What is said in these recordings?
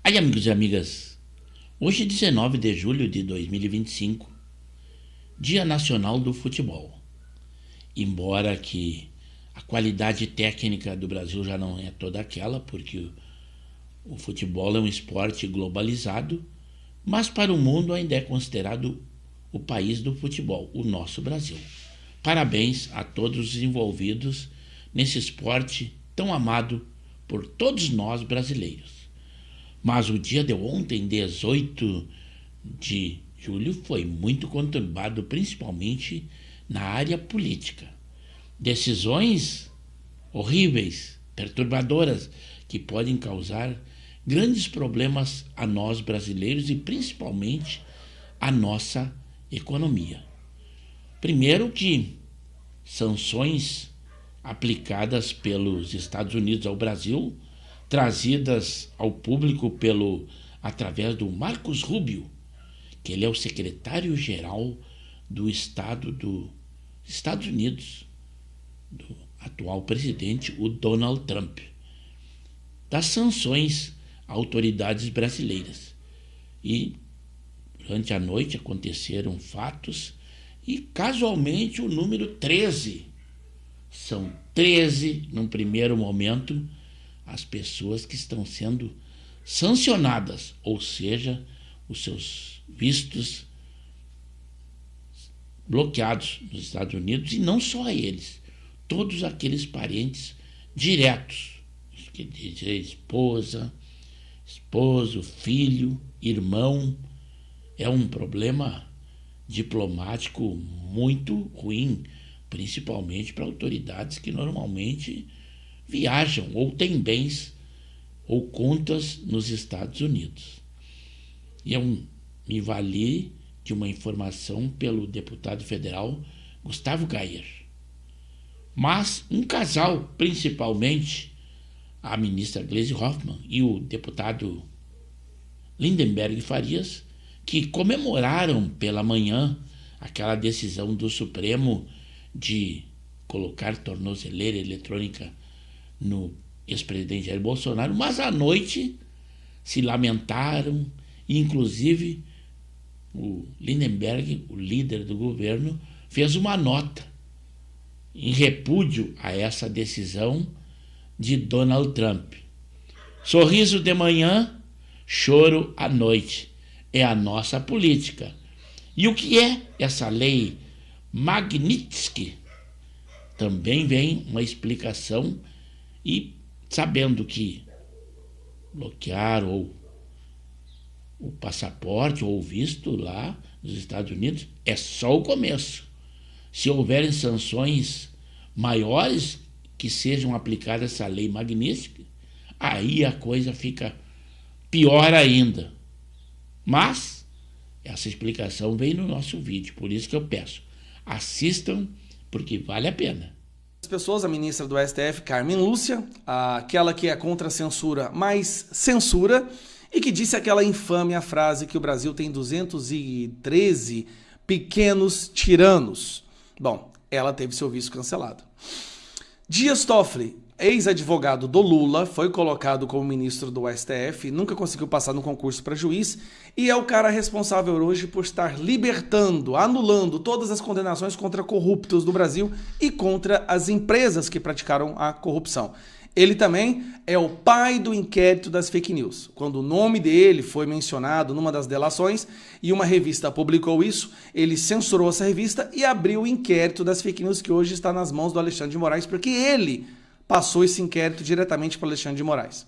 Aí, amigos e amigas, hoje 19 de julho de 2025, Dia Nacional do Futebol. Embora que a qualidade técnica do Brasil já não é toda aquela, porque o futebol é um esporte globalizado, mas para o mundo ainda é considerado o país do futebol, o nosso Brasil. Parabéns a todos os envolvidos nesse esporte tão amado por todos nós brasileiros. Mas o dia de ontem, 18 de julho, foi muito conturbado, principalmente na área política. Decisões horríveis, perturbadoras, que podem causar grandes problemas a nós brasileiros e principalmente a nossa economia. Primeiro que sanções aplicadas pelos Estados Unidos ao Brasil, trazidas ao público através do Marcos Rubio, que ele é o secretário-geral do Estado dos Estados Unidos, do atual presidente, o Donald Trump, das sanções a autoridades brasileiras. E durante a noite aconteceram fatos e casualmente o número 13. São 13, num primeiro momento, as pessoas que estão sendo sancionadas, ou seja, os seus vistos bloqueados nos Estados Unidos, e não só eles, todos aqueles parentes diretos, que dizer esposa, esposo, filho, irmão. É um problema diplomático muito ruim, principalmente para autoridades que normalmente viajam ou têm bens ou contas nos Estados Unidos. E eu me vali de uma informação pelo deputado federal Gustavo Gayer. Mas um casal, principalmente a ministra Gleisi Hoffmann e o deputado Lindenberg Farias, que comemoraram pela manhã aquela decisão do Supremo de colocar tornozeleira eletrônica no ex-presidente Jair Bolsonaro, mas à noite se lamentaram, e inclusive o Lindenberg, o líder do governo, fez uma nota em repúdio a essa decisão de Donald Trump. Sorriso de manhã, choro à noite. É a nossa política. E o que é essa lei Magnitsky? Também vem uma explicação, e sabendo que bloquear ou o passaporte ou o visto lá nos Estados Unidos é só o começo. Se houverem sanções maiores que sejam aplicadas essa lei Magnitsky, aí a coisa fica pior ainda. Mas essa explicação vem no nosso vídeo, por isso que eu peço, assistam, porque vale a pena. As pessoas, a ministra do STF, Carmen Lúcia, aquela que é contra a censura, mas censura, e que disse aquela infame frase que o Brasil tem 213 pequenos tiranos. Bom, ela teve seu visto cancelado. Dias Toffoli, ex-advogado do Lula, foi colocado como ministro do STF, nunca conseguiu passar no concurso para juiz, e é o cara responsável hoje por estar libertando, anulando todas as condenações contra corruptos do Brasil e contra as empresas que praticaram a corrupção. Ele também é o pai do inquérito das fake news. Quando o nome dele foi mencionado numa das delações e uma revista publicou isso, ele censurou essa revista e abriu o inquérito das fake news, que hoje está nas mãos do Alexandre de Moraes, porque ele passou esse inquérito diretamente para Alexandre de Moraes.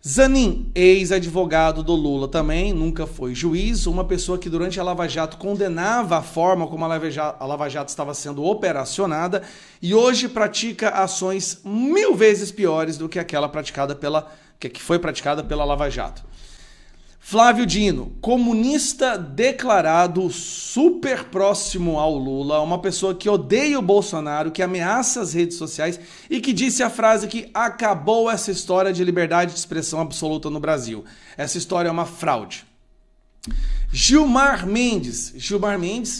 Zanin, ex-advogado do Lula também, nunca foi juiz, uma pessoa que durante a Lava Jato condenava a forma como a Lava Jato estava sendo operacionada e hoje pratica ações 1000 vezes piores do que aquela que foi praticada pela Lava Jato. Flávio Dino, comunista declarado, super próximo ao Lula, uma pessoa que odeia o Bolsonaro, que ameaça as redes sociais e que disse a frase que acabou essa história de liberdade de expressão absoluta no Brasil. Essa história é uma fraude. Gilmar Mendes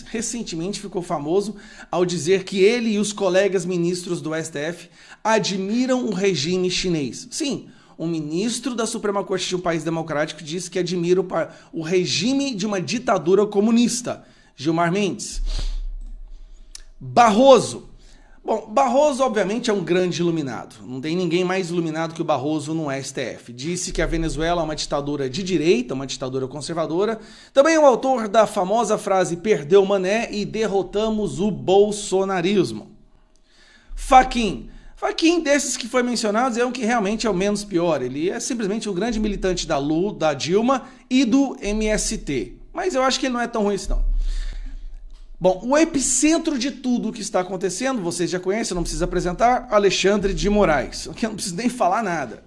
recentemente ficou famoso ao dizer que ele e os colegas ministros do STF admiram o regime chinês. Sim, um ministro da Suprema Corte de um país democrático disse que admira o regime de uma ditadura comunista. Gilmar Mendes. Barroso. Bom, Barroso obviamente é um grande iluminado. Não tem ninguém mais iluminado que o Barroso no STF. Disse que a Venezuela é uma ditadura de direita, uma ditadura conservadora. Também é o autor da famosa frase "perdeu Mané e derrotamos o bolsonarismo". Fachin. Fachin, desses que foi mencionados, é um que realmente é o menos pior. Ele é simplesmente um grande militante da Lula, da Dilma e do MST. Mas eu acho que ele não é tão ruim assim, não. Bom, o epicentro de tudo o que está acontecendo, vocês já conhecem, não precisa apresentar, Alexandre de Moraes. Aqui eu não preciso nem falar nada.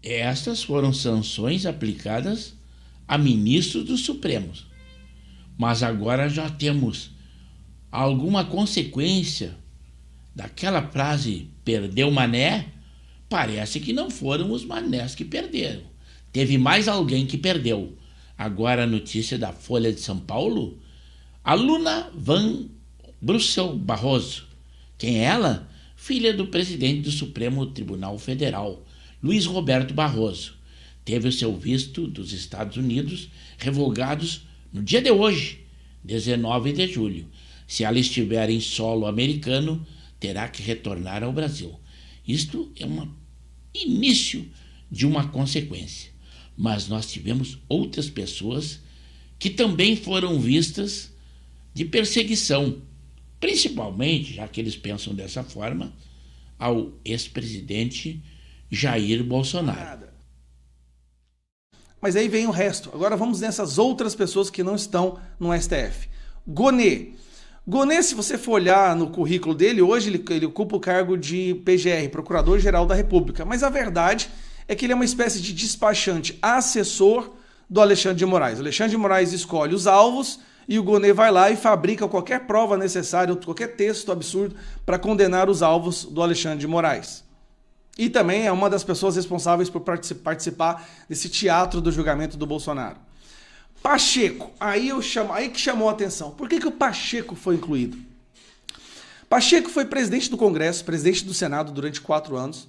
Estas foram sanções aplicadas a ministros do Supremo. Mas agora já temos alguma consequência daquela frase "perdeu Mané". Parece que não foram os manés que perderam. Teve mais alguém que perdeu. Agora a notícia da Folha de São Paulo: Aluna Van Brussel Barroso. Quem é ela? Filha do presidente do Supremo Tribunal Federal, Luiz Roberto Barroso. Teve o seu visto dos Estados Unidos revogados no dia de hoje, 19 de julho. Se ela estiver em solo americano, terá que retornar ao Brasil. Isto é um início de uma consequência. Mas nós tivemos outras pessoas que também foram vistas de perseguição, principalmente, já que eles pensam dessa forma, ao ex-presidente Jair Bolsonaro. Mas aí vem o resto. Agora vamos nessas outras pessoas que não estão no STF. Gonê. Gonê, se você for olhar no currículo dele, hoje ele ocupa o cargo de PGR, Procurador-Geral da República. Mas a verdade é que ele é uma espécie de despachante, assessor do Alexandre de Moraes. O Alexandre de Moraes escolhe os alvos e o Gonê vai lá e fabrica qualquer prova necessária, qualquer texto absurdo para condenar os alvos do Alexandre de Moraes. E também é uma das pessoas responsáveis por participar desse teatro do julgamento do Bolsonaro. Pacheco, aí que chamou a atenção. Por que o Pacheco foi incluído? Pacheco foi presidente do Congresso, presidente do Senado durante 4 anos.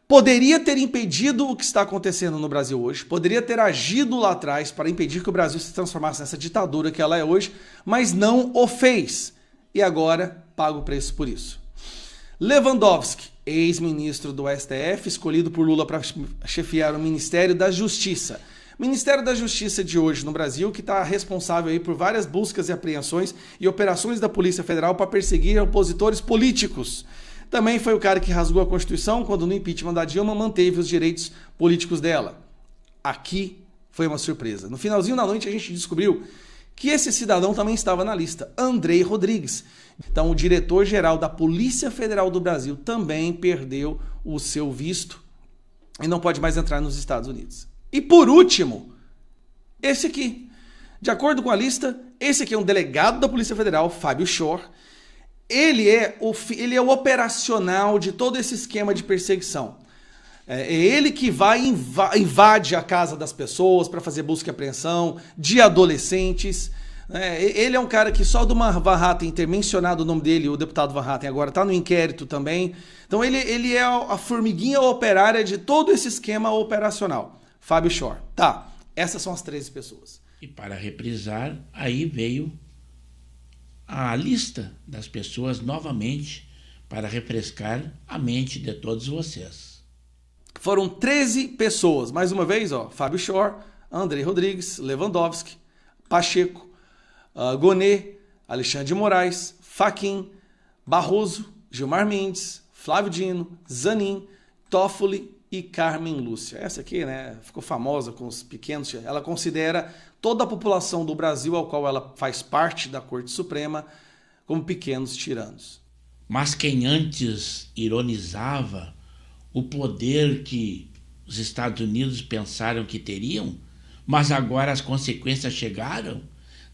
Poderia ter impedido o que está acontecendo no Brasil hoje, poderia ter agido lá atrás para impedir que o Brasil se transformasse nessa ditadura que ela é hoje, mas não o fez. E agora paga o preço por isso. Lewandowski, ex-ministro do STF, escolhido por Lula para chefiar o Ministério da Justiça. Ministério da Justiça de hoje no Brasil, que está responsável aí por várias buscas e apreensões e operações da Polícia Federal para perseguir opositores políticos. Também foi o cara que rasgou a Constituição quando no impeachment da Dilma manteve os direitos políticos dela. Aqui foi uma surpresa. No finalzinho da noite a gente descobriu que esse cidadão também estava na lista, Andrei Rodrigues. Então o diretor-geral da Polícia Federal do Brasil também perdeu o seu visto e não pode mais entrar nos Estados Unidos. E por último, esse aqui. De acordo com a lista, esse aqui é um delegado da Polícia Federal, Fábio Shor. Ele é o operacional de todo esse esquema de perseguição. É ele que invade a casa das pessoas para fazer busca e apreensão de adolescentes. Ele é um cara que só do Van Hatten ter mencionado o nome dele, o deputado Van Hatten agora está no inquérito também. Então ele é a formiguinha operária de todo esse esquema operacional. Fábio Shor. Tá, essas são as 13 pessoas. E para reprisar, aí veio a lista das pessoas novamente para refrescar a mente de todos vocês. Foram 13 pessoas, mais uma vez, Fábio Shor, Andrei Rodrigues, Lewandowski, Pacheco, Gonê, Alexandre de Moraes, Fachin, Barroso, Gilmar Mendes, Flávio Dino, Zanin, Toffoli e Carmen Lúcia. Essa aqui, ficou famosa com os pequenos. Ela considera toda a população do Brasil, ao qual ela faz parte da Corte Suprema, como pequenos tiranos. Mas quem antes ironizava o poder que os Estados Unidos pensaram que teriam, mas agora as consequências chegaram,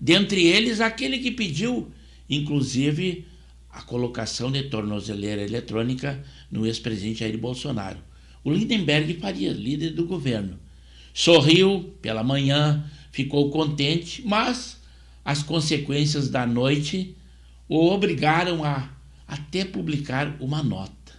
dentre eles aquele que pediu, inclusive, a colocação de tornozeleira eletrônica no ex-presidente Jair Bolsonaro. O Lindenberg Faria, líder do governo, sorriu pela manhã, ficou contente, mas as consequências da noite o obrigaram a até publicar uma nota.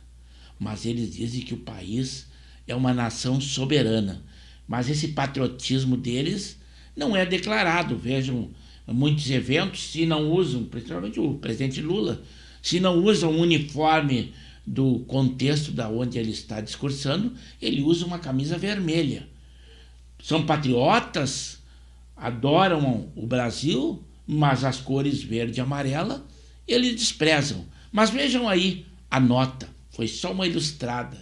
Mas eles dizem que o país é uma nação soberana. Mas esse patriotismo deles não é declarado. Vejam, muitos eventos, se não usam, principalmente o presidente Lula, se não usam o uniforme do contexto da onde ele está discursando, ele usa uma camisa vermelha. São patriotas, adoram o Brasil, mas as cores verde e amarela eles desprezam. Mas vejam aí a nota, foi só uma ilustrada.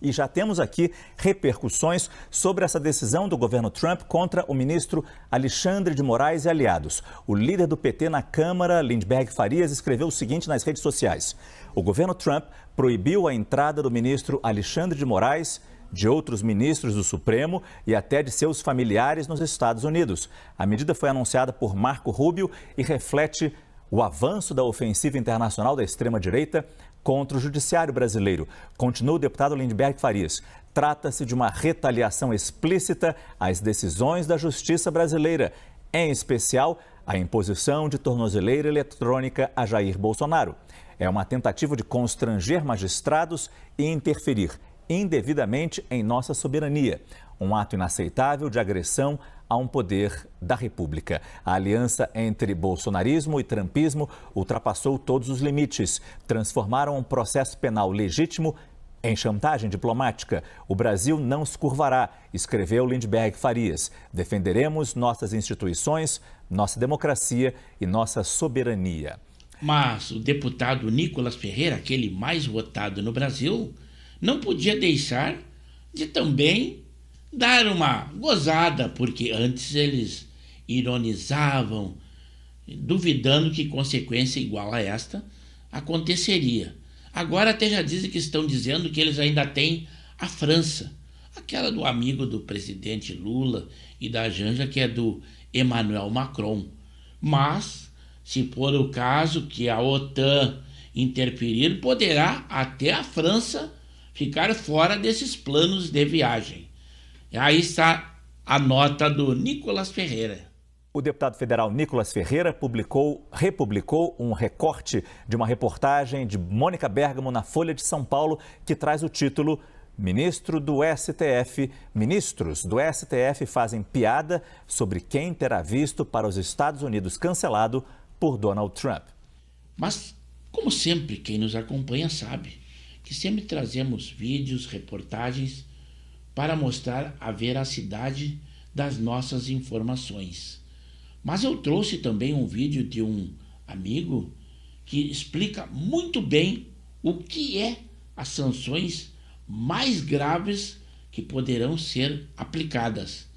E já temos aqui repercussões sobre essa decisão do governo Trump contra o ministro Alexandre de Moraes e aliados. O líder do PT na Câmara, Lindbergh Farias, escreveu o seguinte nas redes sociais: o governo Trump proibiu a entrada do ministro Alexandre de Moraes, de outros ministros do Supremo e até de seus familiares nos Estados Unidos. A medida foi anunciada por Marco Rubio e reflete o avanço da ofensiva internacional da extrema-direita contra o judiciário brasileiro. Continua o deputado Lindbergh Farias. Trata-se de uma retaliação explícita às decisões da justiça brasileira, em especial a imposição de tornozeleira eletrônica a Jair Bolsonaro. É uma tentativa de constranger magistrados e interferir indevidamente em nossa soberania. Um ato inaceitável de agressão a um poder da República. A aliança entre bolsonarismo e trumpismo ultrapassou todos os limites. Transformaram um processo penal legítimo em chantagem diplomática. O Brasil não se curvará, escreveu Lindbergh Farias. Defenderemos nossas instituições, nossa democracia e nossa soberania. Mas o deputado Nicolas Ferreira, aquele mais votado no Brasil, não podia deixar de também dar uma gozada, porque antes eles ironizavam, duvidando que consequência igual a esta aconteceria. Agora até já dizem que estão dizendo que eles ainda têm a França, aquela do amigo do presidente Lula e da Janja, que é do Emmanuel Macron. Mas, se for o caso que a OTAN interferir, poderá até a França ficar fora desses planos de viagem. Aí está a nota do Nicolas Ferreira. O deputado federal Nicolas Ferreira republicou um recorte de uma reportagem de Mônica Bergamo na Folha de São Paulo, que traz o título Ministros do STF fazem piada sobre quem terá visto para os Estados Unidos cancelado por Donald Trump. Mas, como sempre, quem nos acompanha sabe que sempre trazemos vídeos, reportagens para mostrar a veracidade das nossas informações. Mas eu trouxe também um vídeo de um amigo que explica muito bem o que é as sanções mais graves que poderão ser aplicadas.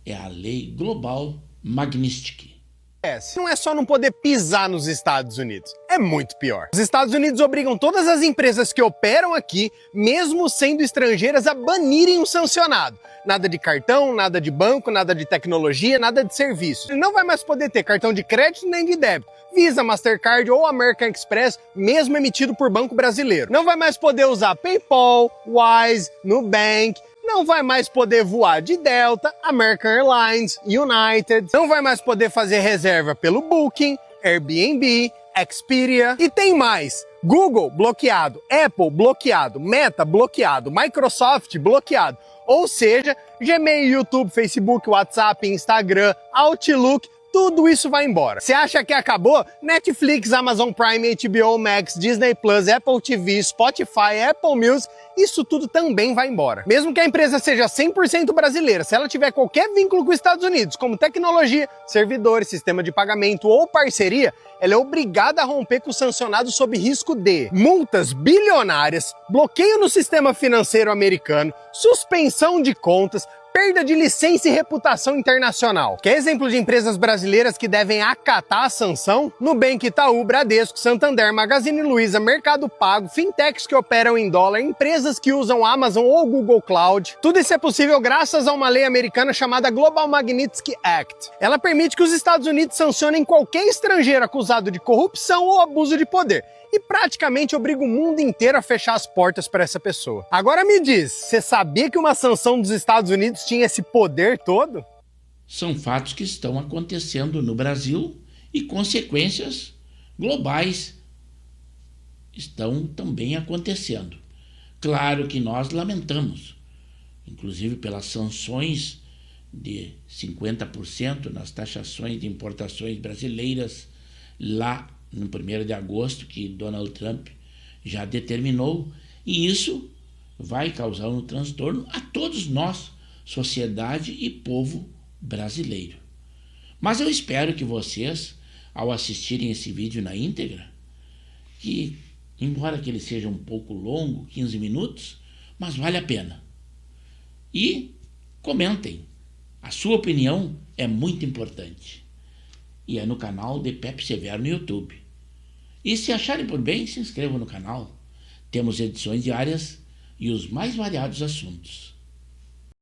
É a Lei Global Magnitsky. Não é só não poder pisar nos Estados Unidos, é muito pior. Os Estados Unidos obrigam todas as empresas que operam aqui, mesmo sendo estrangeiras, a banirem o sancionado. Nada de cartão, nada de banco, nada de tecnologia, nada de serviços. Ele não vai mais poder ter cartão de crédito nem de débito, Visa, Mastercard ou American Express, mesmo emitido por banco brasileiro. Não vai mais poder usar PayPal, Wise, Nubank. Não vai mais poder voar de Delta, American Airlines, United. Não vai mais poder fazer reserva pelo Booking, Airbnb, Expedia. E tem mais. Google bloqueado, Apple bloqueado, Meta bloqueado, Microsoft bloqueado. Ou seja, Gmail, YouTube, Facebook, WhatsApp, Instagram, Outlook, tudo isso vai embora. Você acha que acabou? Netflix, Amazon Prime, HBO Max, Disney Plus, Apple TV, Spotify, Apple Music, isso tudo também vai embora. Mesmo que a empresa seja 100% brasileira, se ela tiver qualquer vínculo com os Estados Unidos, como tecnologia, servidores, sistema de pagamento ou parceria, ela é obrigada a romper com o sancionado sob risco de multas bilionárias, bloqueio no sistema financeiro americano, suspensão de contas, perda de licença e reputação internacional. Quer exemplo de empresas brasileiras que devem acatar a sanção? Nubank, Itaú, Bradesco, Santander, Magazine Luiza, Mercado Pago, fintechs que operam em dólar, empresas que usam Amazon ou Google Cloud. Tudo isso é possível graças a uma lei americana chamada Global Magnitsky Act. Ela permite que os Estados Unidos sancionem qualquer estrangeiro acusado de corrupção ou abuso de poder. E praticamente obriga o mundo inteiro a fechar as portas para essa pessoa. Agora me diz, você sabia que uma sanção dos Estados Unidos tinha esse poder todo? São fatos que estão acontecendo no Brasil e consequências globais estão também acontecendo. Claro que nós lamentamos, inclusive pelas sanções de 50% nas taxações de importações brasileiras lá no 1º de agosto, que Donald Trump já determinou, e isso vai causar um transtorno a todos nós, sociedade e povo brasileiro. Mas eu espero que vocês, ao assistirem esse vídeo na íntegra, que embora que ele seja um pouco longo, 15 minutos, mas vale a pena. E comentem. A sua opinião é muito importante. E é no canal de Pepe Severo no YouTube. E se acharem por bem, se inscrevam no canal. Temos edições diárias e os mais variados assuntos.